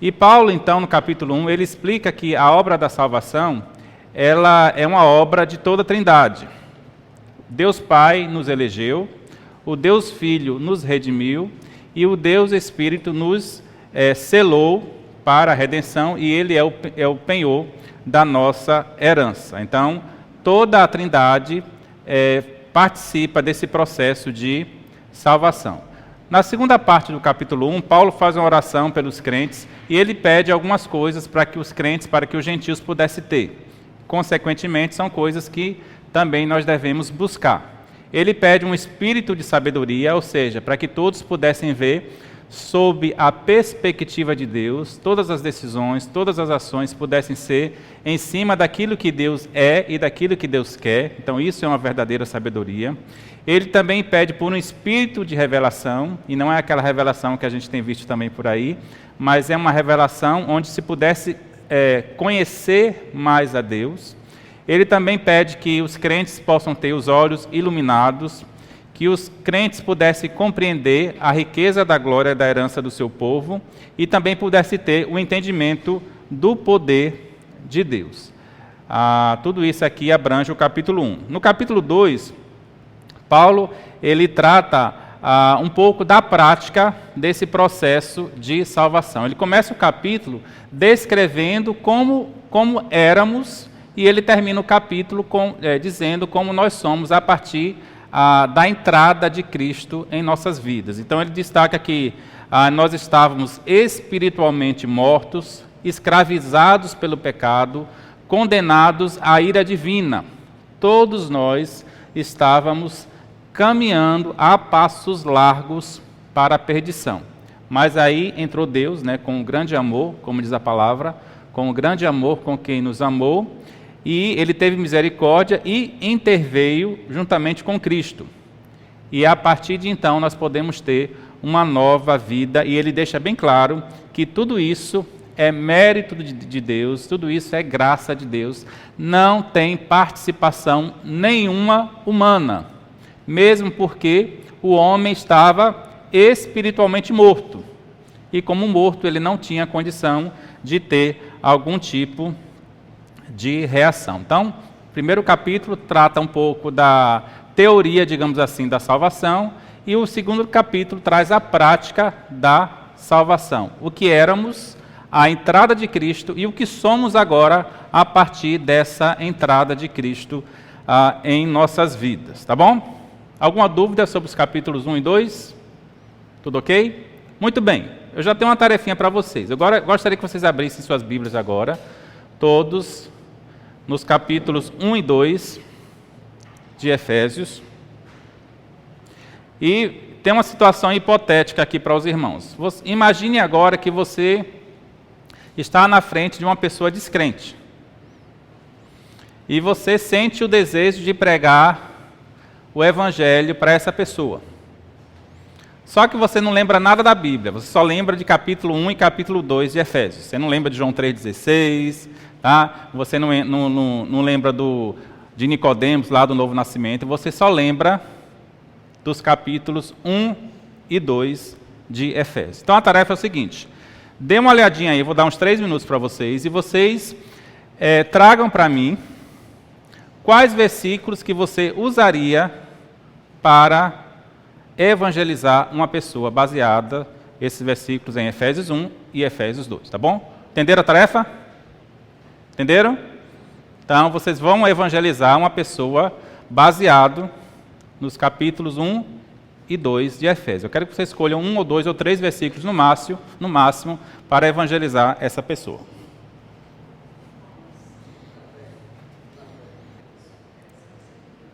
E Paulo, então, no capítulo 1, ele explica que a obra da salvação, ela é uma obra de toda a Trindade. Deus Pai nos elegeu, o Deus Filho nos redimiu e o Deus Espírito nos selou para a redenção, e ele é o penhor da nossa herança. Então, toda a Trindade participa desse processo de salvação. Na segunda parte do capítulo 1, Paulo faz uma oração pelos crentes e ele pede algumas coisas para que os crentes, para que os gentios pudessem ter. Consequentemente, são coisas que também nós devemos buscar. Ele pede um espírito de sabedoria, ou seja, para que todos pudessem ver sob a perspectiva de Deus, todas as decisões, todas as ações pudessem ser em cima daquilo que Deus é e daquilo que Deus quer. Então isso é uma verdadeira sabedoria. Ele também pede por um espírito de revelação, e não é aquela revelação que a gente tem visto também por aí, mas é uma revelação onde se pudesse conhecer mais a Deus. Ele também pede que os crentes possam ter os olhos iluminados, que os crentes pudessem compreender a riqueza da glória da herança do seu povo e também pudessem ter o entendimento do poder de Deus. Tudo isso aqui abrange o capítulo 1. No capítulo 2, Paulo ele trata um pouco da prática desse processo de salvação. Ele começa o capítulo descrevendo como éramos, e ele termina o capítulo dizendo como nós somos a partir da entrada de Cristo em nossas vidas. Então ele destaca que nós estávamos espiritualmente mortos, escravizados pelo pecado, condenados à ira divina. Todos nós estávamos caminhando a passos largos para a perdição. Mas aí entrou Deus, com um grande amor, como diz a palavra, com um grande amor com quem nos amou, e ele teve misericórdia e interveio juntamente com Cristo. E a partir de então nós podemos ter uma nova vida, e ele deixa bem claro que tudo isso é mérito de Deus, tudo isso é graça de Deus, não tem participação nenhuma humana, mesmo porque o homem estava espiritualmente morto, e como morto ele não tinha condição de ter algum tipo de reação. Então, o primeiro capítulo trata um pouco da teoria, digamos assim, da salvação, e o segundo capítulo traz a prática da salvação. O que éramos, a entrada de Cristo, e o que somos agora a partir dessa entrada de Cristo em nossas vidas. Tá bom? Alguma dúvida sobre os capítulos 1 e 2? Tudo ok? Muito bem. Eu já tenho uma tarefinha para vocês. Agora, gostaria que vocês abrissem suas Bíblias agora, todos nos capítulos 1 e 2 de Efésios. E tem uma situação hipotética aqui para os irmãos. Imagine agora que você está na frente de uma pessoa descrente. E você sente o desejo de pregar o Evangelho para essa pessoa. Só que você não lembra nada da Bíblia, você só lembra de capítulo 1 e capítulo 2 de Efésios. Você não lembra de João 3,16, tá? Você não lembra de Nicodemos, lá do Novo Nascimento, você só lembra dos capítulos 1 e 2 de Efésios. Então a tarefa é o seguinte: dê uma olhadinha aí, eu vou dar uns 3 minutos para vocês, e vocês tragam para mim quais versículos que você usaria para evangelizar uma pessoa, baseada esses versículos em Efésios 1 e Efésios 2, tá bom? Entenderam a tarefa? Entenderam? Então, vocês vão evangelizar uma pessoa baseado nos capítulos 1 e 2 de Efésios. Eu quero que vocês escolham 1 ou 2 ou 3 versículos no máximo, para evangelizar essa pessoa.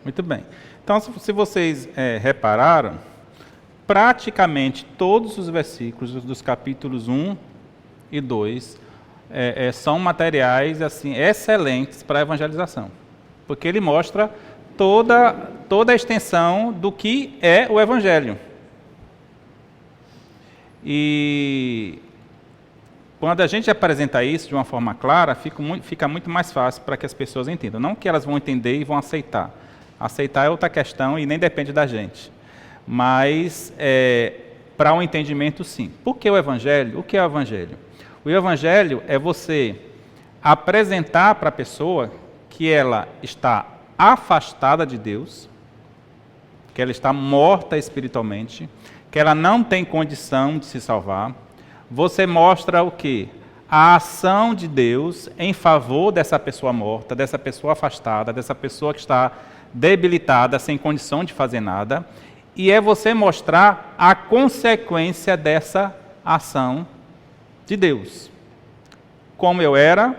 Muito bem. Então, se vocês repararam, praticamente todos os versículos dos capítulos 1 e 2 são materiais assim, excelentes para a evangelização, porque ele mostra toda a extensão do que é o Evangelho. E quando a gente apresenta isso de uma forma clara, fica muito mais fácil para que as pessoas entendam. Não que elas vão entender e vão aceitar. Aceitar é outra questão e nem depende da gente. Mas, para um entendimento, sim. Por que o Evangelho? O que é o Evangelho? O Evangelho é você apresentar para a pessoa que ela está afastada de Deus, que ela está morta espiritualmente, que ela não tem condição de se salvar. Você mostra o quê? A ação de Deus em favor dessa pessoa morta, dessa pessoa afastada, dessa pessoa que está debilitada, sem condição de fazer nada. E é você mostrar a consequência dessa ação de Deus. Como eu era,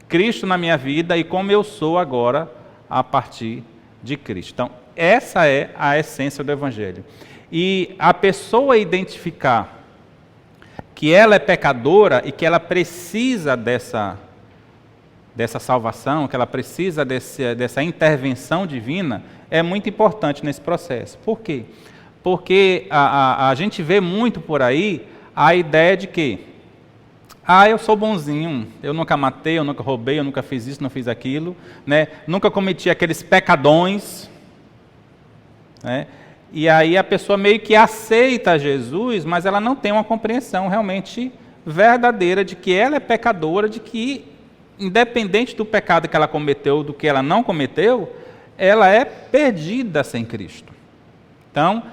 Cristo na minha vida, e como eu sou agora a partir de Cristo. Então, essa é a essência do Evangelho. E a pessoa identificar que ela é pecadora e que ela precisa dessa salvação, que ela precisa dessa intervenção divina, é muito importante nesse processo. Por quê? Porque a gente vê muito por aí a ideia de que eu sou bonzinho, eu nunca matei, eu nunca roubei, eu nunca fiz isso, não fiz aquilo, né? Nunca cometi aqueles pecadões, né? E aí a pessoa meio que aceita Jesus, mas ela não tem uma compreensão realmente verdadeira de que ela é pecadora, de que, independente do pecado que ela cometeu, do que ela não cometeu, ela é perdida sem Cristo. Então,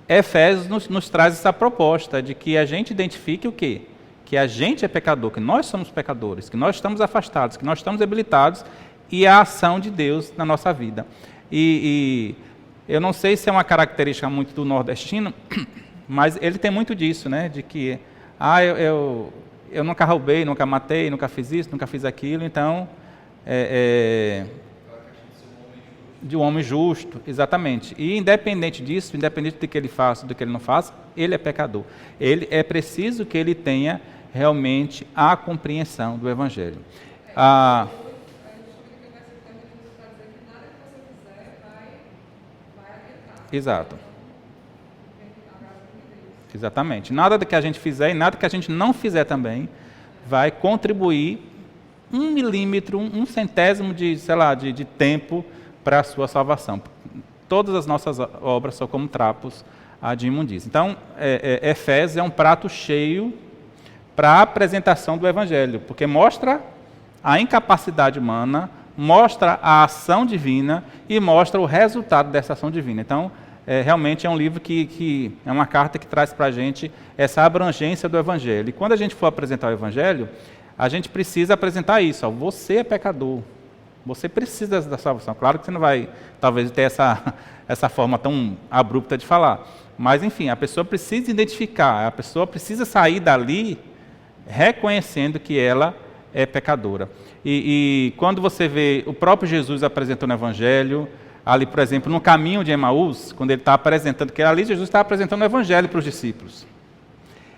Efésios nos traz essa proposta de que a gente identifique o quê? Que a gente é pecador, que nós somos pecadores, que nós estamos afastados, que nós estamos debilitados, e a ação de Deus na nossa vida. E eu não sei se é uma característica muito do nordestino, mas ele tem muito disso, né? De que, eu nunca roubei, nunca matei, nunca fiz isso, nunca fiz aquilo, então, de um homem justo, exatamente. E independente disso, independente do que ele faça, do que ele não faça, ele é pecador. Ele é preciso que ele tenha realmente a compreensão do Evangelho. Exato. Exatamente. Nada do que a gente fizer e nada que a gente não fizer também vai contribuir 1 milímetro, 1/100º de tempo para a sua salvação. Todas as nossas obras são como trapos de imundícia. Então, Efésios é um prato cheio para a apresentação do Evangelho, porque mostra a incapacidade humana, mostra a ação divina e mostra o resultado dessa ação divina. Então, realmente é um livro que é uma carta que traz para a gente essa abrangência do Evangelho. E quando a gente for apresentar o Evangelho, a gente precisa apresentar isso. Você é pecador. Você precisa da salvação. Claro que você não vai, talvez, ter essa forma tão abrupta de falar. Mas, enfim, a pessoa precisa identificar, a pessoa precisa sair dali reconhecendo que ela é pecadora. E quando você vê o próprio Jesus apresentando o Evangelho, ali, por exemplo, no caminho de Emaús, quando ele está apresentando, que ali Jesus está apresentando o Evangelho para os discípulos.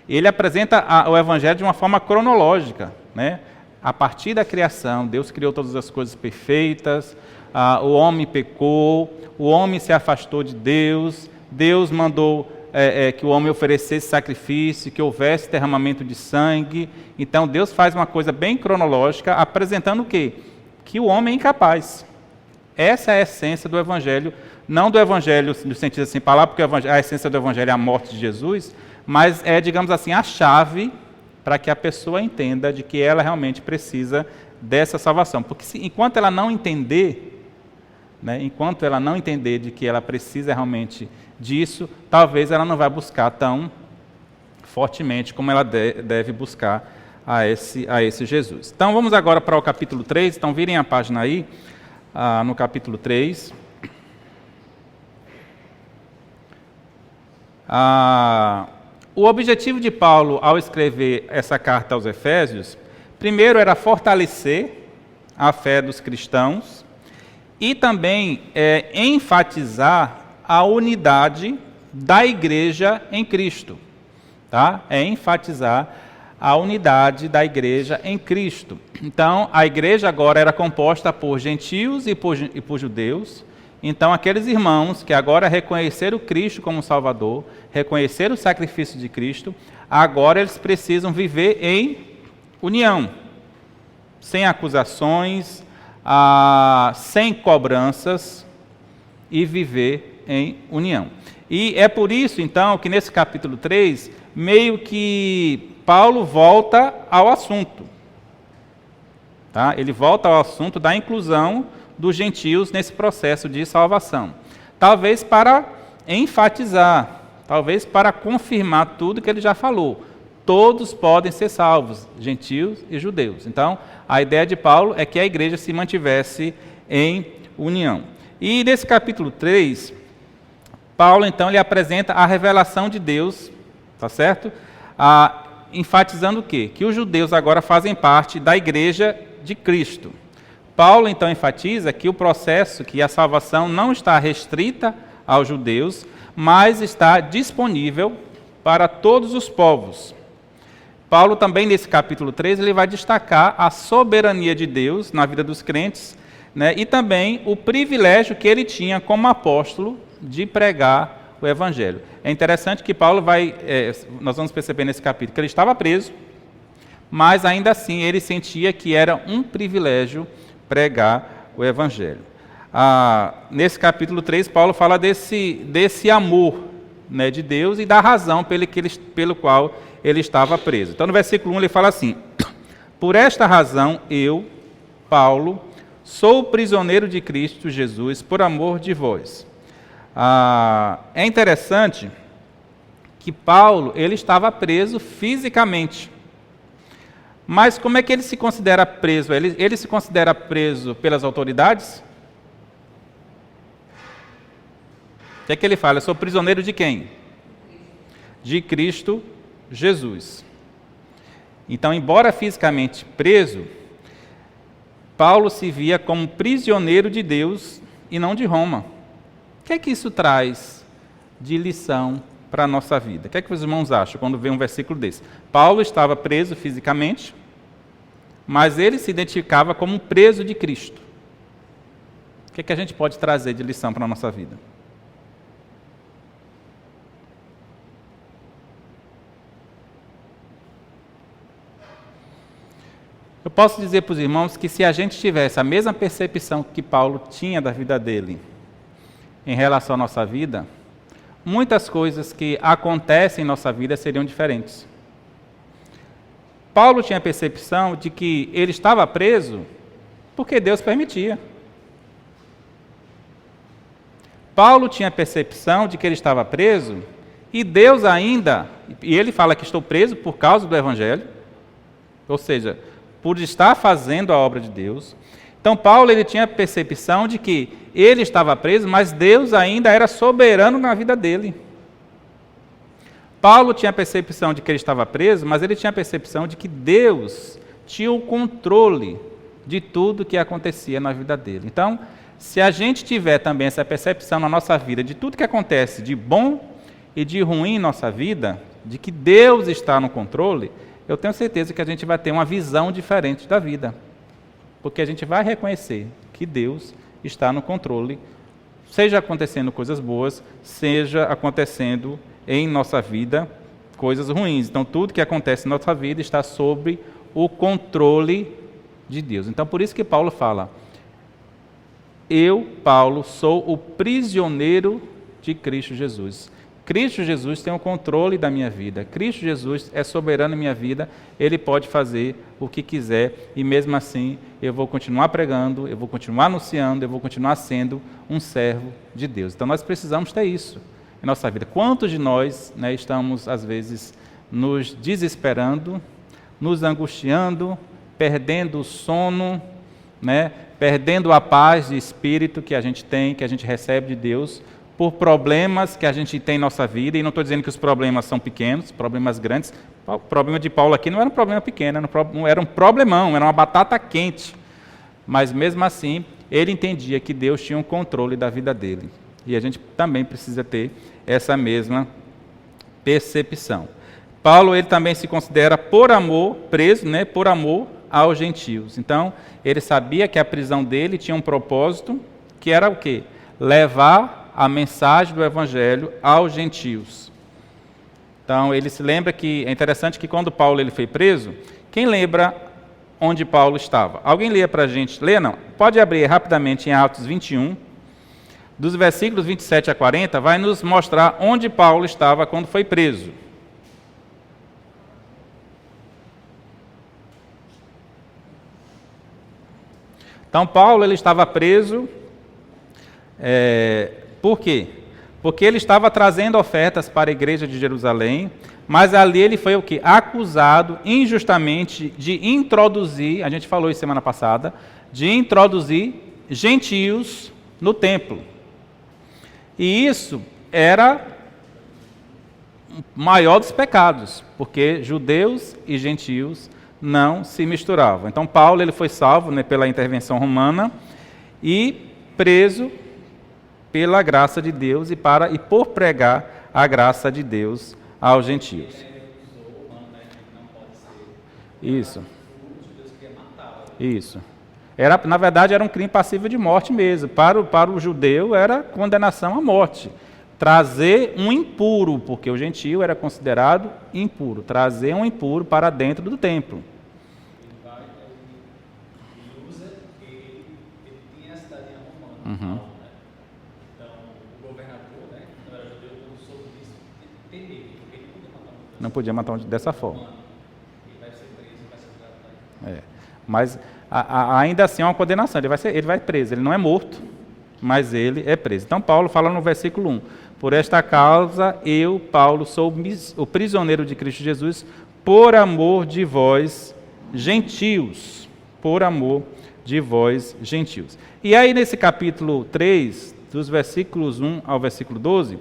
Ele apresenta o Evangelho de uma forma cronológica, né? A partir da criação, Deus criou todas as coisas perfeitas, o homem pecou, o homem se afastou de Deus, Deus mandou que o homem oferecesse sacrifício, que houvesse derramamento de sangue. Então Deus faz uma coisa bem cronológica, apresentando o quê? Que o homem é incapaz. Essa é a essência do Evangelho, não do Evangelho no sentido assim, falar porque a essência do Evangelho é a morte de Jesus, mas é, digamos assim, a chave para que a pessoa entenda de que ela realmente precisa dessa salvação. Porque enquanto ela não entender, né, enquanto ela não entender de que ela precisa realmente disso, talvez ela não vai buscar tão fortemente como ela deve buscar a esse Jesus. Então vamos agora para o capítulo 3, então virem a página aí, no capítulo 3. O objetivo de Paulo, ao escrever essa carta aos Efésios, primeiro era fortalecer a fé dos cristãos e também enfatizar a unidade da igreja em Cristo. Tá? Enfatizar a unidade da igreja em Cristo. Então, a igreja agora era composta por gentios e por judeus. Então, aqueles irmãos que agora reconheceram Cristo como Salvador, reconheceram o sacrifício de Cristo, agora eles precisam viver em união, sem acusações, sem cobranças, e viver em união. E é por isso, então, que nesse capítulo 3, meio que Paulo volta ao assunto. Tá? Ele volta ao assunto da inclusão dos gentios nesse processo de salvação. Talvez para enfatizar, talvez para confirmar tudo que ele já falou. Todos podem ser salvos, gentios e judeus. Então, a ideia de Paulo é que a igreja se mantivesse em união. E nesse capítulo 3, Paulo, então, ele apresenta a revelação de Deus, tá certo? Enfatizando o quê? Que os judeus agora fazem parte da igreja de Cristo. Paulo, então, enfatiza que o processo, que a salvação não está restrita aos judeus, mas está disponível para todos os povos. Paulo também, nesse capítulo 3, ele vai destacar a soberania de Deus na vida dos crentes, né, e também o privilégio que ele tinha como apóstolo de pregar o evangelho. É interessante que Paulo nós vamos perceber nesse capítulo que ele estava preso, mas ainda assim ele sentia que era um privilégio pregar o evangelho. Nesse capítulo 3, Paulo fala desse amor, né, de Deus e da razão pelo qual ele estava preso. Então, no versículo 1, ele fala assim: por esta razão, eu, Paulo, sou prisioneiro de Cristo Jesus por amor de vós. É interessante que Paulo, ele estava preso fisicamente. Mas como é que ele se considera preso? Ele se considera preso pelas autoridades? O que é que ele fala? Eu sou prisioneiro de quem? De Cristo Jesus. Então, embora fisicamente preso, Paulo se via como prisioneiro de Deus e não de Roma. O que é que isso traz de lição para a nossa vida? O que é que os irmãos acham quando vê um versículo desse? Paulo estava preso fisicamente, mas ele se identificava como um preso de Cristo. O que é que a gente pode trazer de lição para a nossa vida? Eu posso dizer para os irmãos que se a gente tivesse a mesma percepção que Paulo tinha da vida dele em relação à nossa vida, muitas coisas que acontecem em nossa vida seriam diferentes. Paulo tinha a percepção de que ele estava preso porque Deus permitia. Paulo tinha a percepção de que ele estava preso e Deus ainda, e ele fala que estou preso por causa do Evangelho, ou seja, por estar fazendo a obra de Deus. Então, Paulo ele tinha a percepção de que ele estava preso, mas Deus ainda era soberano na vida dele. Paulo tinha a percepção de que ele estava preso, mas ele tinha a percepção de que Deus tinha o controle de tudo que acontecia na vida dele. Então, se a gente tiver também essa percepção na nossa vida de tudo que acontece de bom e de ruim em nossa vida, de que Deus está no controle, eu tenho certeza que a gente vai ter uma visão diferente da vida. Porque a gente vai reconhecer que Deus está no controle, seja acontecendo coisas boas, seja acontecendo em nossa vida coisas ruins. Então, tudo que acontece na nossa vida está sob o controle de Deus. Então, por isso que Paulo fala: eu, Paulo, sou o prisioneiro de Cristo Jesus. Cristo Jesus tem o controle da minha vida. Cristo Jesus é soberano em minha vida. Ele pode fazer o que quiser e mesmo assim eu vou continuar pregando, eu vou continuar anunciando, eu vou continuar sendo um servo de Deus. Então nós precisamos ter isso em nossa vida. Quantos de nós, né, estamos às vezes nos desesperando, nos angustiando, perdendo o sono, né, perdendo a paz de espírito que a gente tem, que a gente recebe de Deus, por problemas que a gente tem em nossa vida, e não estou dizendo que os problemas são pequenos, problemas grandes. O problema de Paulo aqui não era um problema pequeno, era um problemão, era uma batata quente. Mas mesmo assim, ele entendia que Deus tinha um controle da vida dele. E a gente também precisa ter essa mesma percepção. Paulo, ele também se considera por amor, preso, né, por amor aos gentios. Então, ele sabia que a prisão dele tinha um propósito, que era o quê? Levar a mensagem do Evangelho aos gentios. Então, ele se lembra que, é interessante que quando Paulo ele foi preso, quem lembra onde Paulo estava? Alguém lê para a gente? Lê não? Pode abrir rapidamente em Atos 21, dos versículos 27 a 40, vai nos mostrar onde Paulo estava quando foi preso. Então, Paulo ele estava preso, por quê? Porque ele estava trazendo ofertas para a igreja de Jerusalém, mas ali ele foi o quê? Acusado injustamente de introduzir, a gente falou isso semana passada, de introduzir gentios no templo. E isso era o maior dos pecados, porque judeus e gentios não se misturavam. Então Paulo ele foi salvo, né, pela intervenção romana e preso pela graça de Deus e por pregar a graça de Deus aos gentios. Isso. Isso. Na verdade, era um crime passível de morte mesmo. Para o judeu, era condenação à morte. Trazer um impuro, porque o gentio era considerado impuro. Trazer um impuro para dentro do templo. Ele tinha a cidadania romana. Uhum. Então, o governador, né, não era judeu, não soube disso, temeu, porque ele podia matar uma pessoa. Não podia matar dessa forma. Ele vai ser preso, vai ser tratado. Mas ainda assim é uma condenação. Ele vai preso. Ele não é morto, mas ele é preso. Então Paulo fala no versículo 1: por esta causa eu, Paulo, sou o prisioneiro de Cristo Jesus, por amor de vós, gentios. Por amor de vós, gentios. E aí nesse capítulo 3, dos versículos 1 ao versículo 12,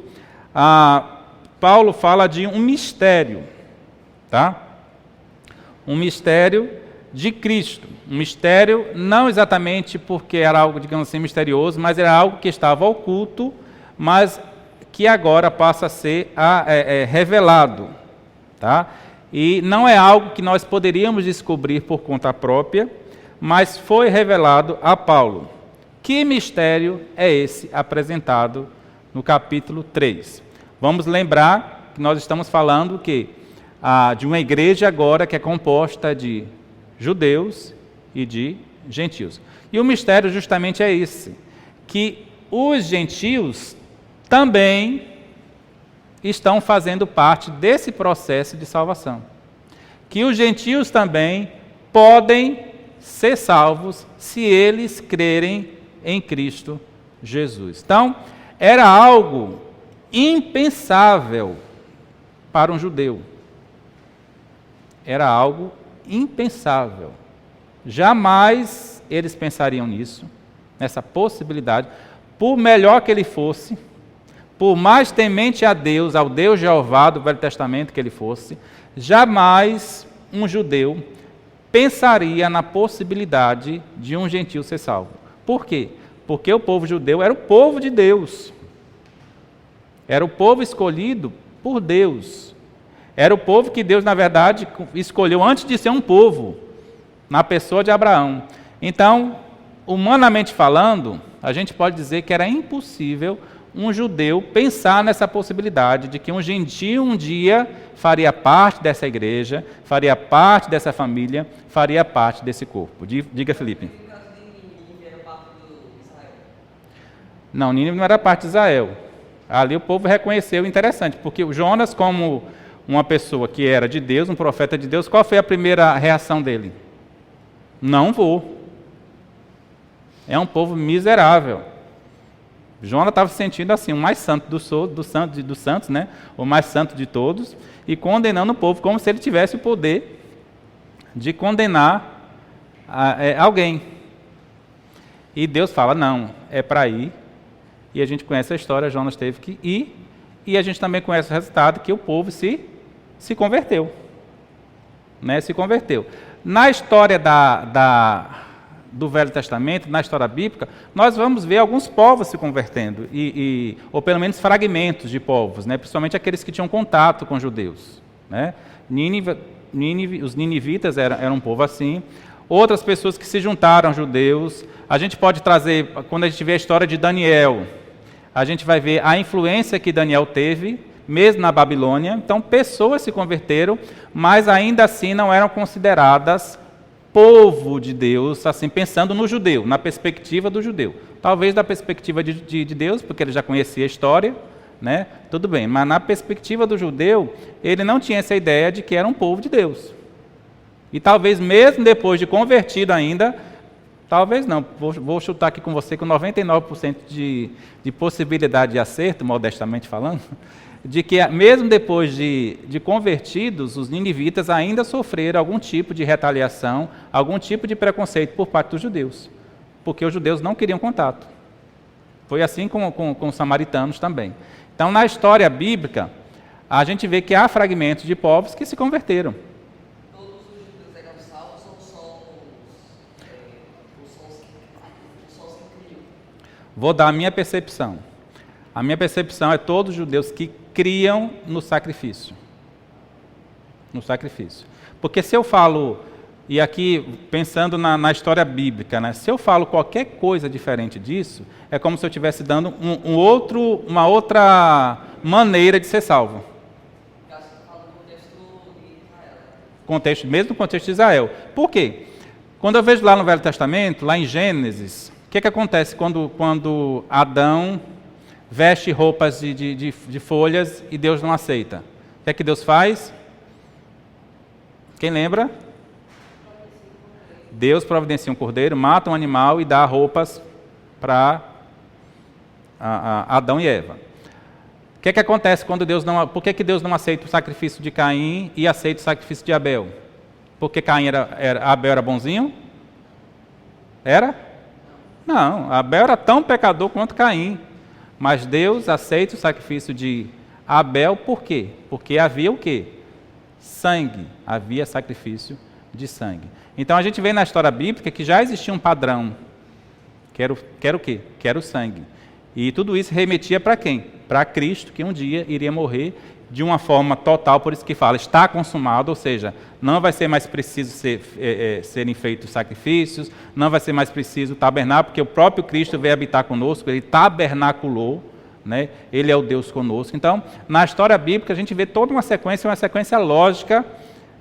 Paulo fala de um mistério, tá? Um mistério de Cristo. Um mistério não exatamente porque era algo, digamos assim, misterioso, mas era algo que estava oculto, mas que agora passa a ser revelado, tá? E não é algo que nós poderíamos descobrir por conta própria, mas foi revelado a Paulo. Que mistério é esse apresentado no capítulo 3? Vamos lembrar que nós estamos falando de uma igreja agora que é composta de judeus e de gentios. E o mistério justamente é esse, que os gentios também estão fazendo parte desse processo de salvação. Que os gentios também podem ser salvos se eles crerem em Cristo Jesus. Então, era algo impensável para um judeu. Era algo impensável. Jamais eles pensariam nisso, nessa possibilidade, por melhor que ele fosse, por mais temente a Deus, ao Deus Jeová do Velho Testamento que ele fosse, jamais um judeu pensaria na possibilidade de um gentio ser salvo. Por quê? Porque o povo judeu era o povo de Deus. Era o povo escolhido por Deus. Era o povo que Deus, na verdade, escolheu antes de ser um povo, na pessoa de Abraão. Então, humanamente falando, a gente pode dizer que era impossível um judeu pensar nessa possibilidade de que um gentio um dia faria parte dessa igreja, faria parte dessa família, faria parte desse corpo. Diga, Felipe. Não, Nínive não era parte de Israel. Ali o povo reconheceu, interessante, porque o Jonas, como uma pessoa que era de Deus, um profeta de Deus, qual foi a primeira reação dele? Não vou. É um povo miserável. Jonas estava se sentindo assim, o mais santo dos santos, né? O mais santo de todos, e condenando o povo como se ele tivesse o poder de condenar alguém. E Deus fala, não, é para ir. E a gente conhece a história, Jonas teve que ir, e a gente também conhece o resultado, que o povo se converteu. Né? Se converteu. Na história do Velho Testamento, na história bíblica, nós vamos ver alguns povos se convertendo, ou pelo menos fragmentos de povos, né? Principalmente aqueles que tinham contato com judeus. Né? Os ninivitas eram um povo assim, outras pessoas que se juntaram a judeus. A gente pode trazer, quando a gente vê a história de Daniel, a gente vai ver a influência que Daniel teve, mesmo na Babilônia. Então, pessoas se converteram, mas ainda assim não eram consideradas povo de Deus, assim, pensando no judeu, na perspectiva do judeu. Talvez da perspectiva de Deus, porque ele já conhecia a história, né? Tudo bem, mas na perspectiva do judeu, ele não tinha essa ideia de que era um povo de Deus. E talvez mesmo depois de convertido ainda, talvez não, vou chutar aqui com você com 99% de possibilidade de acerto, modestamente falando, de que mesmo depois de convertidos, os ninivitas ainda sofreram algum tipo de retaliação, algum tipo de preconceito por parte dos judeus, porque os judeus não queriam contato. Foi assim com os samaritanos também. Então, na história bíblica, a gente vê que há fragmentos de povos que se converteram. Todos os judeus eram salvos ou só os que criam? Vou dar a minha percepção. A minha percepção é todos os judeus que criam no sacrifício. No sacrifício. Porque se eu falo, e aqui pensando na história bíblica, né, se eu falo qualquer coisa diferente disso, é como se eu estivesse dando uma outra maneira de ser salvo. Mesmo no contexto de Israel. Por quê? Quando eu vejo lá no Velho Testamento, lá em Gênesis, o que acontece quando Adão veste roupas de folhas e Deus não aceita? O que Deus faz? Quem lembra? Deus providencia um cordeiro, mata um animal e dá roupas para Adão e Eva. O que acontece quando Deus não... Por que Deus não aceita o sacrifício de Caim e aceita o sacrifício de Abel? Porque Abel era bonzinho? Era? Não, Abel era tão pecador quanto Caim. Mas Deus aceita o sacrifício de Abel por quê? Porque havia o quê? Sangue. Havia sacrifício de sangue. Então a gente vê na história bíblica que já existia um padrão. Que era o quê? Que era o sangue. E tudo isso remetia para quem? Para Cristo, que um dia iria morrer de uma forma total, por isso que fala, está consumado, ou seja, não vai ser mais preciso serem feitos sacrifícios, não vai ser mais preciso tabernar, porque o próprio Cristo veio habitar conosco, ele tabernaculou, né? Ele é o Deus conosco. Então, na história bíblica, a gente vê toda uma sequência lógica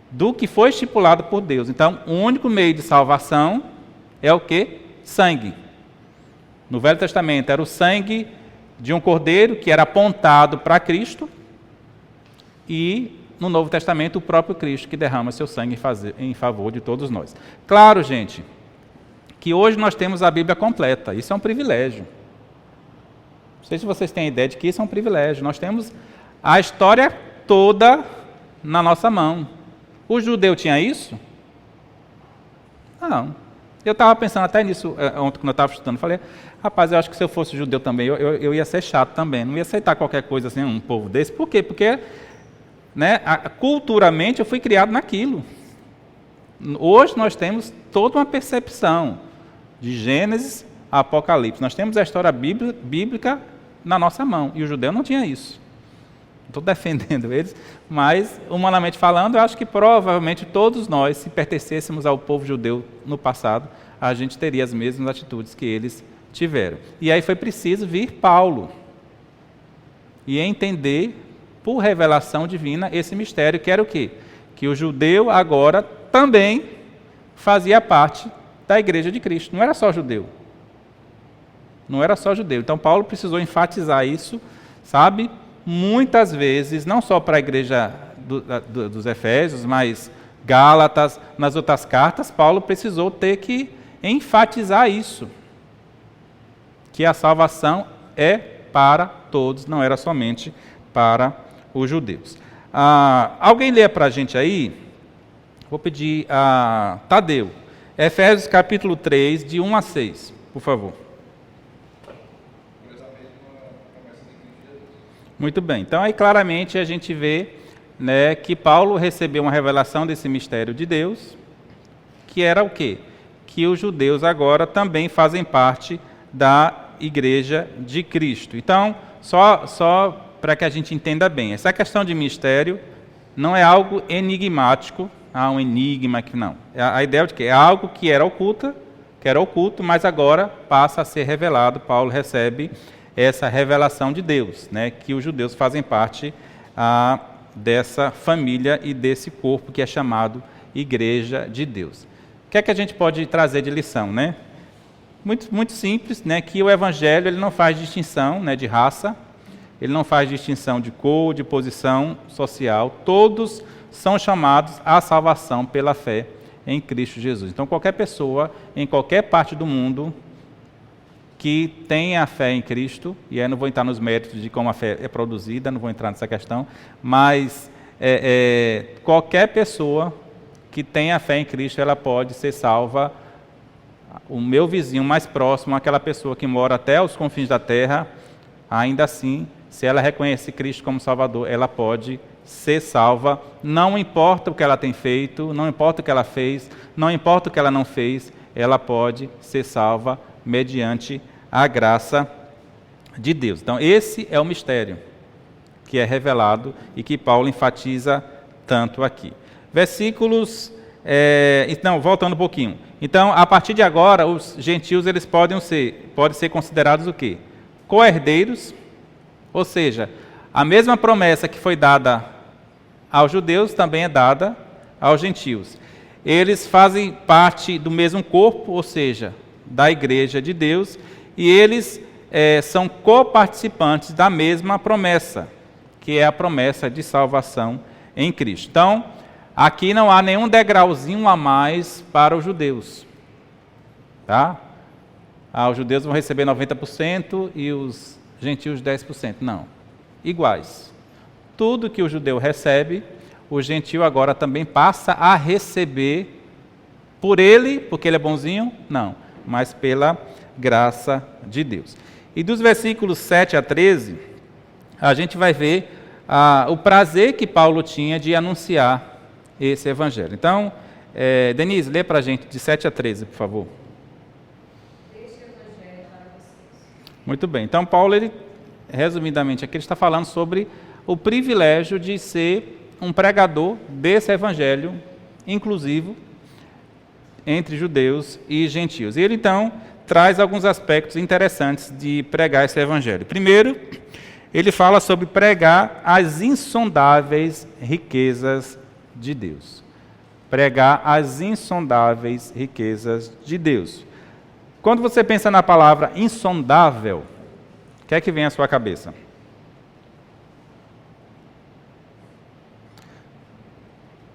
do que foi estipulado por Deus. Então, o único meio de salvação é o quê? Sangue. No Velho Testamento era o sangue de um cordeiro que era apontado para Cristo, e no Novo Testamento o próprio Cristo que derrama seu sangue em favor de todos nós. Claro, gente, que hoje nós temos a Bíblia completa, isso é um privilégio. Não sei se vocês têm ideia de que isso é um privilégio. Nós temos a história toda na nossa mão. O judeu tinha isso? Não. Eu estava pensando até nisso ontem, quando eu estava estudando. Falei, rapaz, eu acho que se eu fosse judeu também, eu ia ser chato também. Não ia aceitar qualquer coisa assim, um povo desse. Por quê? Porque, né, culturalmente eu fui criado naquilo. Hoje nós temos toda uma percepção de Gênesis a Apocalipse. Nós temos a história bíblica na nossa mão. E o judeu não tinha isso. Estou defendendo eles, mas, humanamente falando, eu acho que provavelmente todos nós, se pertencêssemos ao povo judeu no passado, a gente teria as mesmas atitudes que eles tiveram. E aí foi preciso vir Paulo e entender, por revelação divina, esse mistério, que era o quê? Que o judeu agora também fazia parte da igreja de Cristo. Não era só judeu. Não era só judeu. Então Paulo precisou enfatizar isso, sabe? Muitas vezes, não só para a igreja dos Efésios, mas Gálatas, nas outras cartas, Paulo precisou ter que enfatizar isso, que a salvação é para todos, não era somente para os judeus. Alguém lê para a gente aí? Vou pedir a Tadeu, Efésios capítulo 3, de 1 a 6, por favor. Muito bem, então aí claramente a gente vê, né, que Paulo recebeu uma revelação desse mistério de Deus, que era o quê? Que os judeus agora também fazem parte da igreja de Cristo. Então, só para que a gente entenda bem, essa questão de mistério não é algo enigmático, um enigma que não. A ideia de que é algo que era oculto, mas agora passa a ser revelado. Paulo recebe essa revelação de Deus, né, que os judeus fazem parte dessa família e desse corpo que é chamado Igreja de Deus. O que é que a gente pode trazer de lição, né? Muito simples, né, que o Evangelho ele não faz distinção, né, de raça, ele não faz distinção de cor, de posição social, todos são chamados à salvação pela fé em Cristo Jesus. Então, qualquer pessoa, em qualquer parte do mundo, que tenha a fé em Cristo, e aí não vou entrar nos méritos de como a fé é produzida, não vou entrar nessa questão, mas qualquer pessoa que tenha a fé em Cristo, ela pode ser salva. O meu vizinho mais próximo, aquela pessoa que mora até os confins da terra, ainda assim, se ela reconhece Cristo como Salvador, ela pode ser salva, não importa o que ela tem feito, não importa o que ela fez, não importa o que ela não fez, ela pode ser salva mediante a graça de Deus. Então, esse é o mistério que é revelado e que Paulo enfatiza tanto aqui. Versículos... voltando um pouquinho. Então, a partir de agora, os gentios eles podem ser considerados o quê? Co-herdeiros, ou seja, a mesma promessa que foi dada aos judeus também é dada aos gentios. Eles fazem parte do mesmo corpo, ou seja, da igreja de Deus, e eles são coparticipantes da mesma promessa, que é a promessa de salvação em Cristo. Então, aqui não há nenhum degrauzinho a mais para os judeus. Tá? Os judeus vão receber 90% e os gentios 10%. Não. Iguais. Tudo que o judeu recebe, o gentio agora também passa a receber por ele, porque ele é bonzinho? Não. Mas pela graça de Deus. E dos versículos 7 a 13, a gente vai ver o prazer que Paulo tinha de anunciar esse evangelho. Então, Denise, lê para a gente de 7 a 13, por favor. Muito bem. Então, Paulo, resumidamente aqui, ele está falando sobre o privilégio de ser um pregador desse evangelho inclusivo entre judeus e gentios. E ele, então, traz alguns aspectos interessantes de pregar esse evangelho. Primeiro, ele fala sobre pregar as insondáveis riquezas de Deus. Pregar as insondáveis riquezas de Deus. Quando você pensa na palavra insondável, o que é que vem à sua cabeça?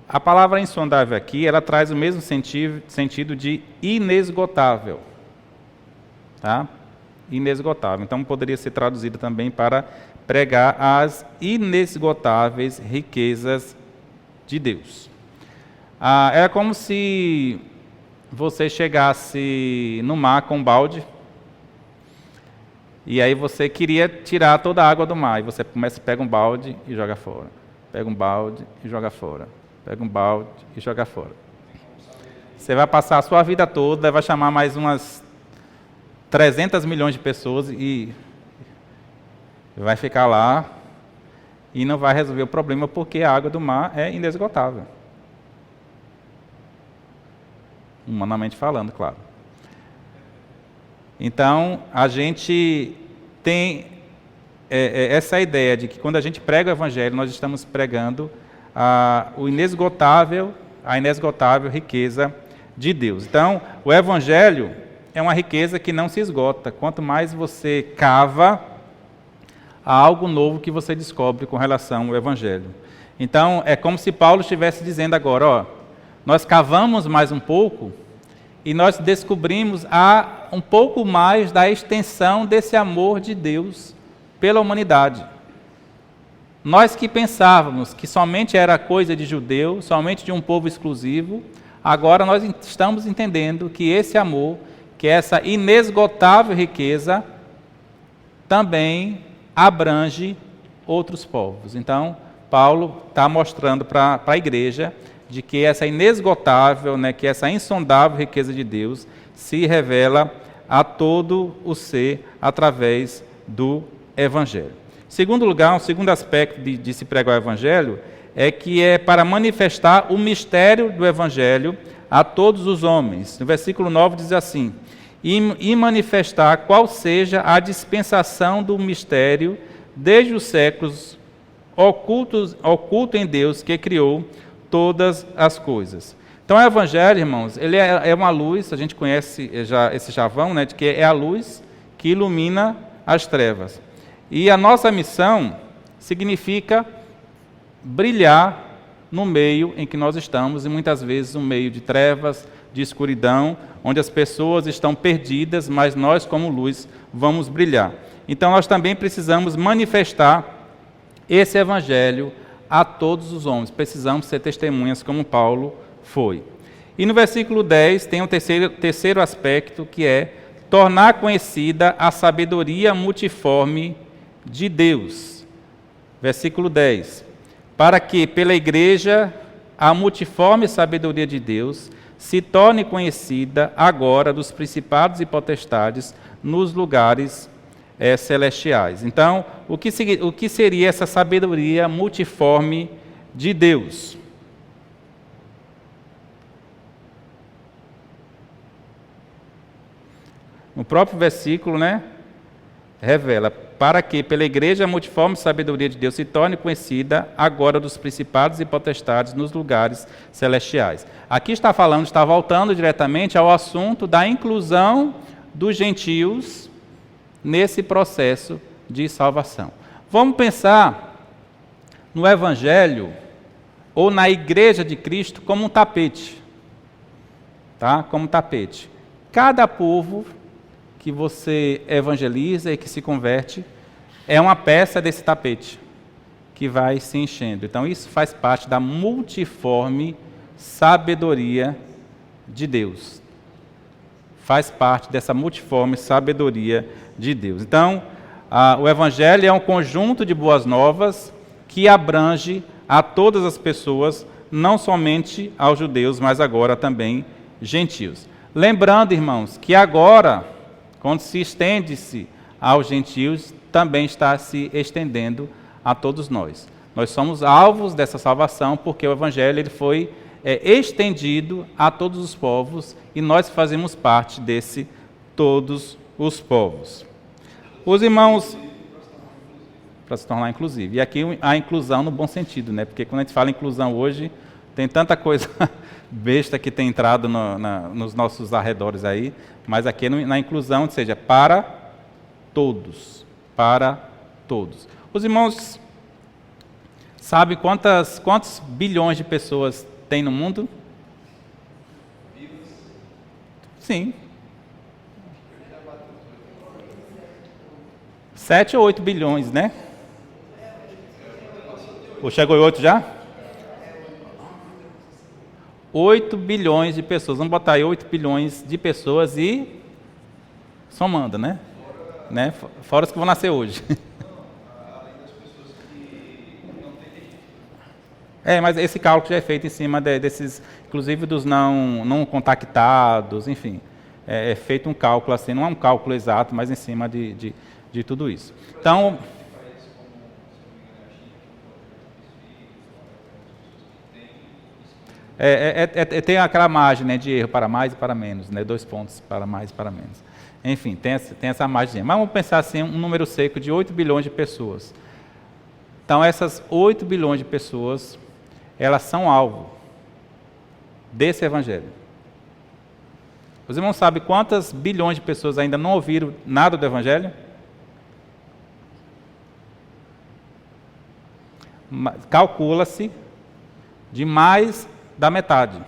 A palavra insondável aqui, ela traz o mesmo sentido de inesgotável. Tá? Inesgotável. Então, poderia ser traduzido também para pregar as inesgotáveis riquezas de Deus. É como se você chegasse no mar com um balde e aí você queria tirar toda a água do mar. E você pega um balde e joga fora. Pega um balde e joga fora. Pega um balde e joga fora. Você vai passar a sua vida toda, vai chamar mais umas 300 milhões de pessoas e vai ficar lá e não vai resolver o problema porque a água do mar é inesgotável. Humanamente falando, claro. Então, a gente tem essa ideia de que quando a gente prega o Evangelho, nós estamos pregando a inesgotável riqueza de Deus. Então, o Evangelho é uma riqueza que não se esgota. Quanto mais você cava, há algo novo que você descobre com relação ao Evangelho. Então, é como se Paulo estivesse dizendo agora, nós cavamos mais um pouco e nós descobrimos um pouco mais da extensão desse amor de Deus pela humanidade. Nós que pensávamos que somente era coisa de judeu, somente de um povo exclusivo, agora nós estamos entendendo que esse amor, que essa inesgotável riqueza, também abrange outros povos. Então, Paulo está mostrando para a igreja de que essa inesgotável, que essa insondável riqueza de Deus se revela a todo o ser através do Evangelho. Segundo lugar, um segundo aspecto de se pregar o Evangelho é que é para manifestar o mistério do Evangelho a todos os homens. No versículo 9 diz assim, e manifestar qual seja a dispensação do mistério desde os séculos oculto em Deus que criou todas as coisas. Então, o Evangelho, irmãos, ele é uma luz, a gente conhece já esse chavão, de que é a luz que ilumina as trevas. E a nossa missão significa brilhar no meio em que nós estamos, e muitas vezes um meio de trevas, de escuridão, onde as pessoas estão perdidas, mas nós, como luz, vamos brilhar. Então, nós também precisamos manifestar esse evangelho a todos os homens. Precisamos ser testemunhas, como Paulo foi. E no versículo 10 tem um terceiro aspecto, que é tornar conhecida a sabedoria multiforme de Deus. Versículo 10. Para que, pela igreja, a multiforme sabedoria de Deus se torne conhecida agora dos principados e potestades nos lugares celestiais. Então, o que seria essa sabedoria multiforme de Deus? No próprio versículo, revela, para que pela igreja a multiforme sabedoria de Deus se torne conhecida agora dos principados e potestades nos lugares celestiais. Aqui está voltando diretamente ao assunto da inclusão dos gentios nesse processo de salvação. Vamos pensar no Evangelho ou na Igreja de Cristo como um tapete. Tá? Como um tapete. Cada povo que você evangeliza e que se converte é uma peça desse tapete que vai se enchendo. Então, isso faz parte da multiforme sabedoria de Deus. Faz parte dessa multiforme sabedoria de Deus. Então, o Evangelho é um conjunto de boas novas que abrange a todas as pessoas, não somente aos judeus, mas agora também gentios. Lembrando, irmãos, que agora, quando se estende-se aos gentios, também está se estendendo a todos nós. Nós somos alvos dessa salvação, porque o Evangelho ele foi estendido a todos os povos, e nós fazemos parte desse todos os povos. Os irmãos, para se tornar inclusive, e aqui a inclusão no bom sentido, porque quando a gente fala inclusão hoje, tem tanta coisa besta que tem entrado nos nossos arredores aí, mas aqui na inclusão, ou seja, para todos, para todos. Os irmãos sabem quantos bilhões de pessoas tem no mundo? Sim. 7 ou 8 bilhões, né? Ou chegou em 8 já? 8 bilhões de pessoas. Vamos botar aí 8 bilhões de pessoas e somando, né? Fora os que vão nascer hoje. Mas esse cálculo já é feito em cima desses, inclusive dos não contactados, enfim. É feito um cálculo assim, não é um cálculo exato, mas em cima de tudo isso. Então, tem aquela margem de erro para mais e para menos, 2 pontos para mais e para menos. Enfim, tem essa margem. Mas vamos pensar assim, um número seco de 8 bilhões de pessoas. Então, essas 8 bilhões de pessoas, elas são alvo desse Evangelho. Os irmãos sabem quantas bilhões de pessoas ainda não ouviram nada do Evangelho? Calcula-se de mais da metade.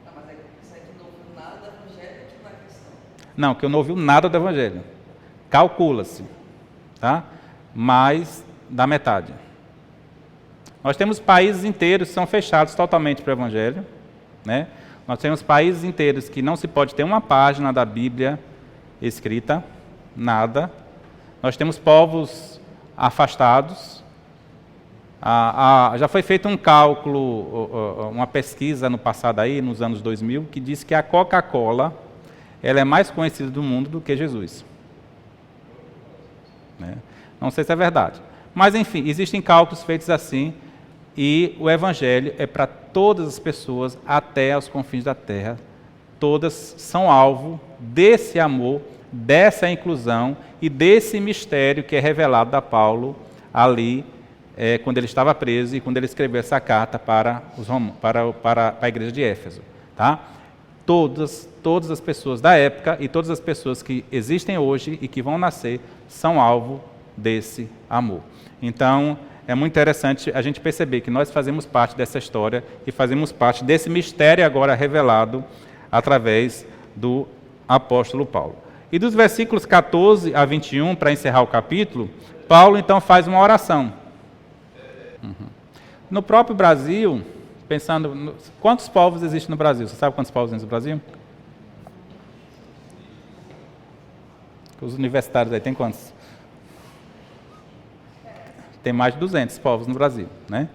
Mas isso aí que não ouviu nada do Evangelho que não é cristão. Não, que eu não ouvi nada do Evangelho. Calcula-se, tá? Mais da metade. Nós temos países inteiros que são fechados totalmente para o Evangelho, Nós temos países inteiros que não se pode ter uma página da Bíblia escrita, nada. Nós temos povos afastados. Já foi feito um cálculo, uma pesquisa no passado aí, nos anos 2000, que diz que a Coca-Cola ela é mais conhecida do mundo do que Jesus. Não sei se é verdade. Mas, enfim, existem cálculos feitos assim, e o Evangelho é para todas as pessoas, até aos confins da terra. Todas são alvo desse amor, dessa inclusão e desse mistério que é revelado a Paulo ali, quando ele estava preso e quando ele escreveu essa carta para a igreja de Éfeso. Tá? Todas as pessoas da época e todas as pessoas que existem hoje e que vão nascer são alvo desse amor. Então, é muito interessante a gente perceber que nós fazemos parte dessa história e fazemos parte desse mistério agora revelado através do apóstolo Paulo. E dos versículos 14 a 21, para encerrar o capítulo, Paulo então faz uma oração. No próprio Brasil, pensando, quantos povos existem no Brasil? Você sabe quantos povos existem no Brasil? Os universitários aí tem quantos? Tem mais de 200 povos no Brasil, né?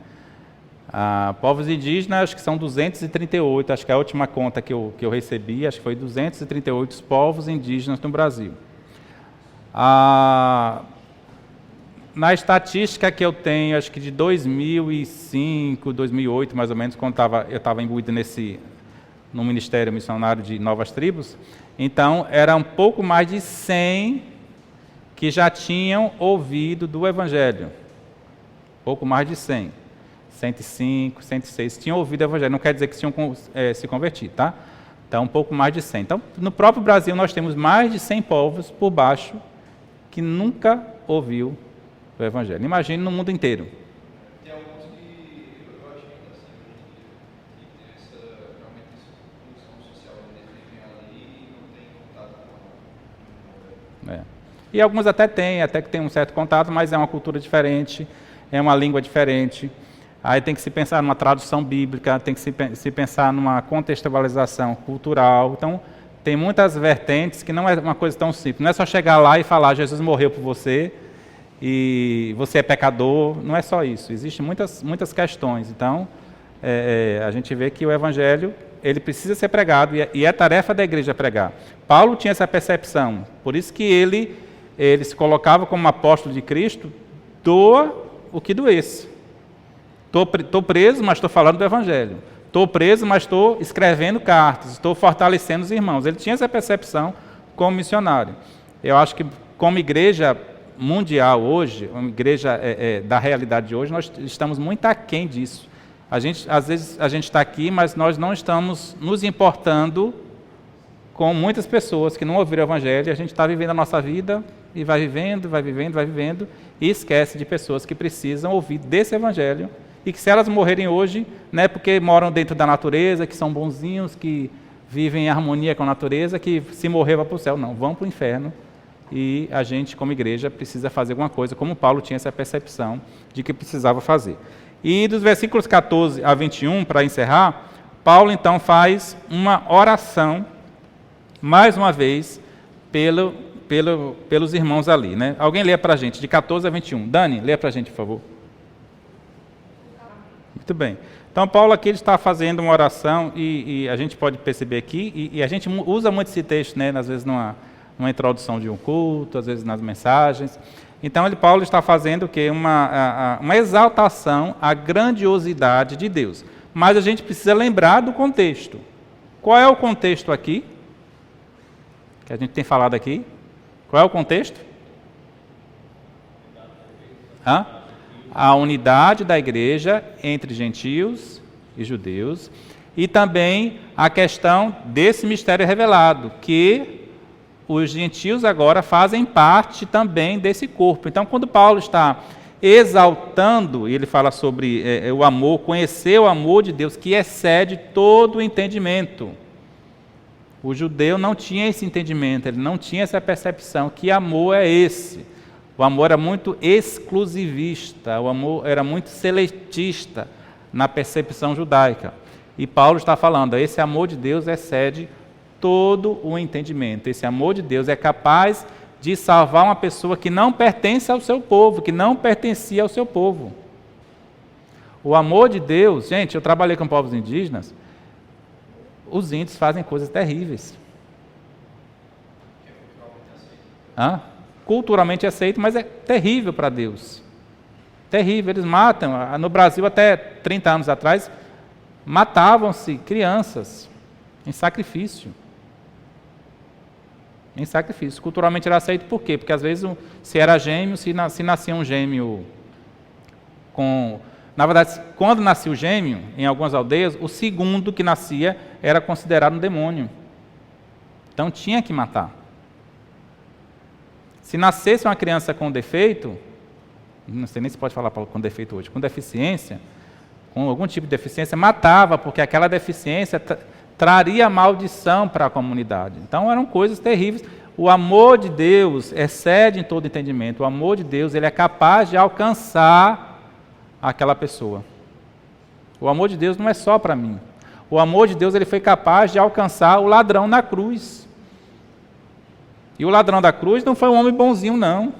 Povos indígenas, acho que são 238, acho que a última conta que eu recebi, acho que foi 238 povos indígenas no Brasil. Na estatística que eu tenho, acho que de 2005, 2008, mais ou menos, quando eu estava imbuído no Ministério Missionário de Novas Tribos, então era um pouco mais de 100 que já tinham ouvido do Evangelho. Pouco mais de 100. 105, 106 tinham ouvido o Evangelho, não quer dizer que tinham se convertido, tá? Então, um pouco mais de 100. Então, no próprio Brasil, nós temos mais de 100 povos por baixo que nunca ouviu o Evangelho. Imagine no mundo inteiro. Tem alguns que eu acho que ainda assim, que tem realmente essa função social, eles vivem ali e não têm contato com a E alguns até que tem um certo contato, mas é uma cultura diferente, é uma língua diferente. Aí tem que se pensar numa tradução bíblica, tem que se pensar numa contextualização cultural. Então, tem muitas vertentes que não é uma coisa tão simples. Não é só chegar lá e falar, Jesus morreu por você e você é pecador. Não é só isso. Existem muitas questões. Então, a gente vê que o Evangelho ele precisa ser pregado e é tarefa da igreja pregar. Paulo tinha essa percepção. Por isso que ele se colocava como apóstolo de Cristo, doa o que doesse. Estou preso, mas estou falando do Evangelho. Estou preso, mas estou escrevendo cartas, estou fortalecendo os irmãos. Ele tinha essa percepção como missionário. Eu acho que como igreja mundial hoje, uma igreja da realidade de hoje, nós estamos muito aquém disso. Às vezes a gente está aqui, mas nós não estamos nos importando com muitas pessoas que não ouviram o Evangelho, e a gente está vivendo a nossa vida e vai vivendo, e esquece de pessoas que precisam ouvir desse Evangelho, e que se elas morrerem hoje, não é porque moram dentro da natureza, que são bonzinhos, que vivem em harmonia com a natureza, que se morrer vai para o céu. Não, vão para o inferno. E a gente, como igreja, precisa fazer alguma coisa, como Paulo tinha essa percepção de que precisava fazer. E dos versículos 14 a 21, para encerrar, Paulo então faz uma oração, mais uma vez, pelos irmãos ali, né? Alguém lê para a gente, de 14 a 21. Dani, lê para a gente, por favor. Muito bem. Então, Paulo aqui ele está fazendo uma oração e a gente pode perceber aqui, e a gente usa muito esse texto, né? Às vezes numa introdução de um culto, às vezes nas mensagens. Então, Paulo está fazendo o quê? Uma exaltação à grandiosidade de Deus. Mas a gente precisa lembrar do contexto. Qual é o contexto aqui? Que a gente tem falado aqui? Qual é o contexto? A unidade da igreja entre gentios e judeus, e também a questão desse mistério revelado, que os gentios agora fazem parte também desse corpo. Então, quando Paulo está exaltando, e ele fala sobre o amor, conhecer o amor de Deus, que excede todo o entendimento. O judeu não tinha esse entendimento, ele não tinha essa percepção, que amor é esse? O amor era muito exclusivista, o amor era muito seletista na percepção judaica. E Paulo está falando, esse amor de Deus excede todo o entendimento. Esse amor de Deus é capaz de salvar uma pessoa que não pertence ao seu povo, que não pertencia ao seu povo. O amor de Deus, gente, eu trabalhei com povos indígenas, os índios fazem coisas terríveis. Culturalmente aceito, mas é terrível para Deus. Terrível, eles matam. No Brasil, até 30 anos atrás, matavam-se crianças em sacrifício. Em sacrifício. Culturalmente era aceito por quê? Porque às vezes, se era gêmeo, se nascia um gêmeo com... Na verdade, quando nascia o gêmeo, em algumas aldeias, o segundo que nascia era considerado um demônio. Então tinha que matar. Se nascesse uma criança com defeito, não sei nem se pode falar com defeito hoje, com deficiência, com algum tipo de deficiência, matava, porque aquela deficiência traria maldição para a comunidade. Então eram coisas terríveis. O amor de Deus excede em todo entendimento. O amor de Deus, ele é capaz de alcançar aquela pessoa. O amor de Deus não é só para mim. O amor de Deus, ele foi capaz de alcançar o ladrão na cruz. E o ladrão da cruz não foi um homem bonzinho, não.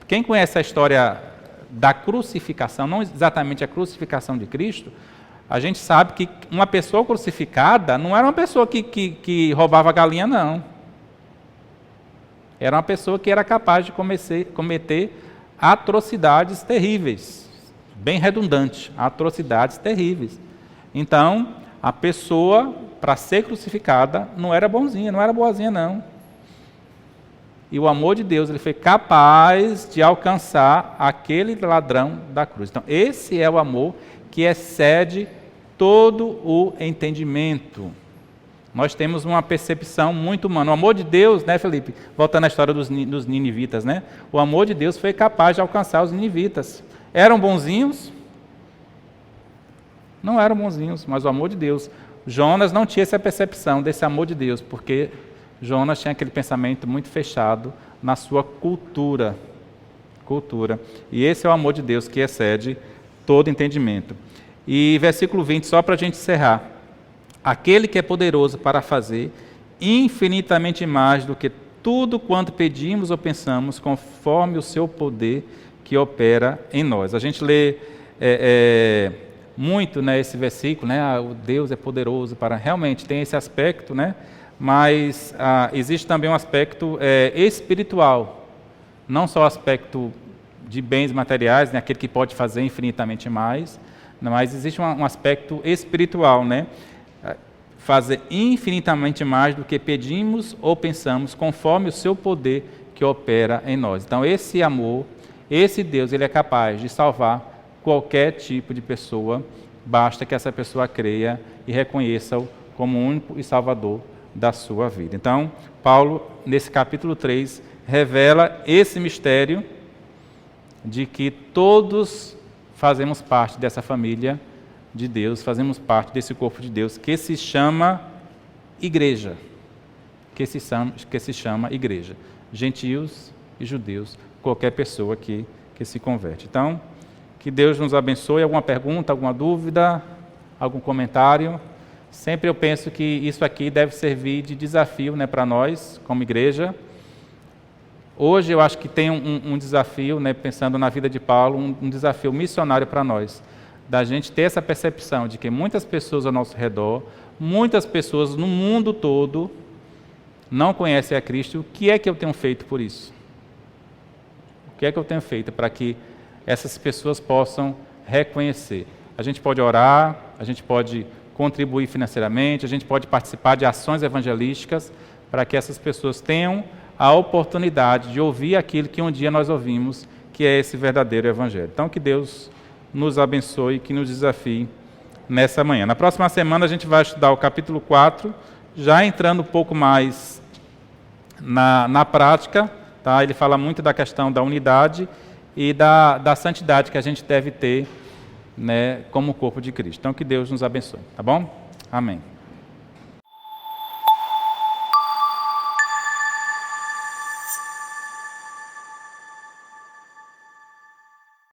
Quem conhece a história da crucificação, não exatamente a crucificação de Cristo, a gente sabe que uma pessoa crucificada não era uma pessoa que roubava galinha, não. Era uma pessoa que era capaz de cometer atrocidades terríveis. Bem redundante, atrocidades terríveis. Então, a pessoa, para ser crucificada, não era bonzinha, não era boazinha, não. E o amor de Deus, ele foi capaz de alcançar aquele ladrão da cruz. Então, esse é o amor que excede todo o entendimento. Nós temos uma percepção muito humana. O amor de Deus, né, Felipe? Voltando à história dos ninivitas, né? O amor de Deus foi capaz de alcançar os ninivitas. Eram bonzinhos? Não eram bonzinhos, mas o amor de Deus. Jonas não tinha essa percepção desse amor de Deus, porque Jonas tinha aquele pensamento muito fechado na sua cultura. E esse é o amor de Deus que excede todo entendimento. E versículo 20, só para a gente encerrar. Aquele que é poderoso para fazer infinitamente mais do que tudo quanto pedimos ou pensamos, conforme o seu poder que opera em nós. A gente lê muito, né, esse versículo, né, o Deus é poderoso para... Realmente tem esse aspecto, né, mas existe também um aspecto espiritual, não só o aspecto de bens materiais, né, aquele que pode fazer infinitamente mais, mas existe um aspecto espiritual, né, fazer infinitamente mais do que pedimos ou pensamos, conforme o seu poder que opera em nós. Então, esse amor, esse Deus, ele é capaz de salvar qualquer tipo de pessoa, basta que essa pessoa creia e reconheça-o como único e salvador da sua vida. Então, Paulo, nesse capítulo 3, revela esse mistério de que todos fazemos parte dessa família de Deus, fazemos parte desse corpo de Deus, que se chama igreja. Que se chama igreja. Gentios e judeus, qualquer pessoa que se converte. Então, que Deus nos abençoe. Alguma pergunta, alguma dúvida, algum comentário? Sempre eu penso que isso aqui deve servir de desafio, né, para nós, como igreja. Hoje eu acho que tem um desafio, né, pensando na vida de Paulo, um desafio missionário para nós, da gente ter essa percepção de que muitas pessoas ao nosso redor, muitas pessoas no mundo todo não conhecem a Cristo. O que é que eu tenho feito por isso? O que é que eu tenho feito para que essas pessoas possam reconhecer? A gente pode orar, a gente pode contribuir financeiramente, a gente pode participar de ações evangelísticas para que essas pessoas tenham a oportunidade de ouvir aquilo que um dia nós ouvimos, que é esse verdadeiro evangelho. Então, que Deus nos abençoe, que nos desafie nessa manhã. Na próxima semana a gente vai estudar o capítulo 4, já entrando um pouco mais na prática, tá? Ele fala muito da questão da unidade e da santidade que a gente deve ter, né, como corpo de Cristo. Então, que Deus nos abençoe, tá bom? Amém.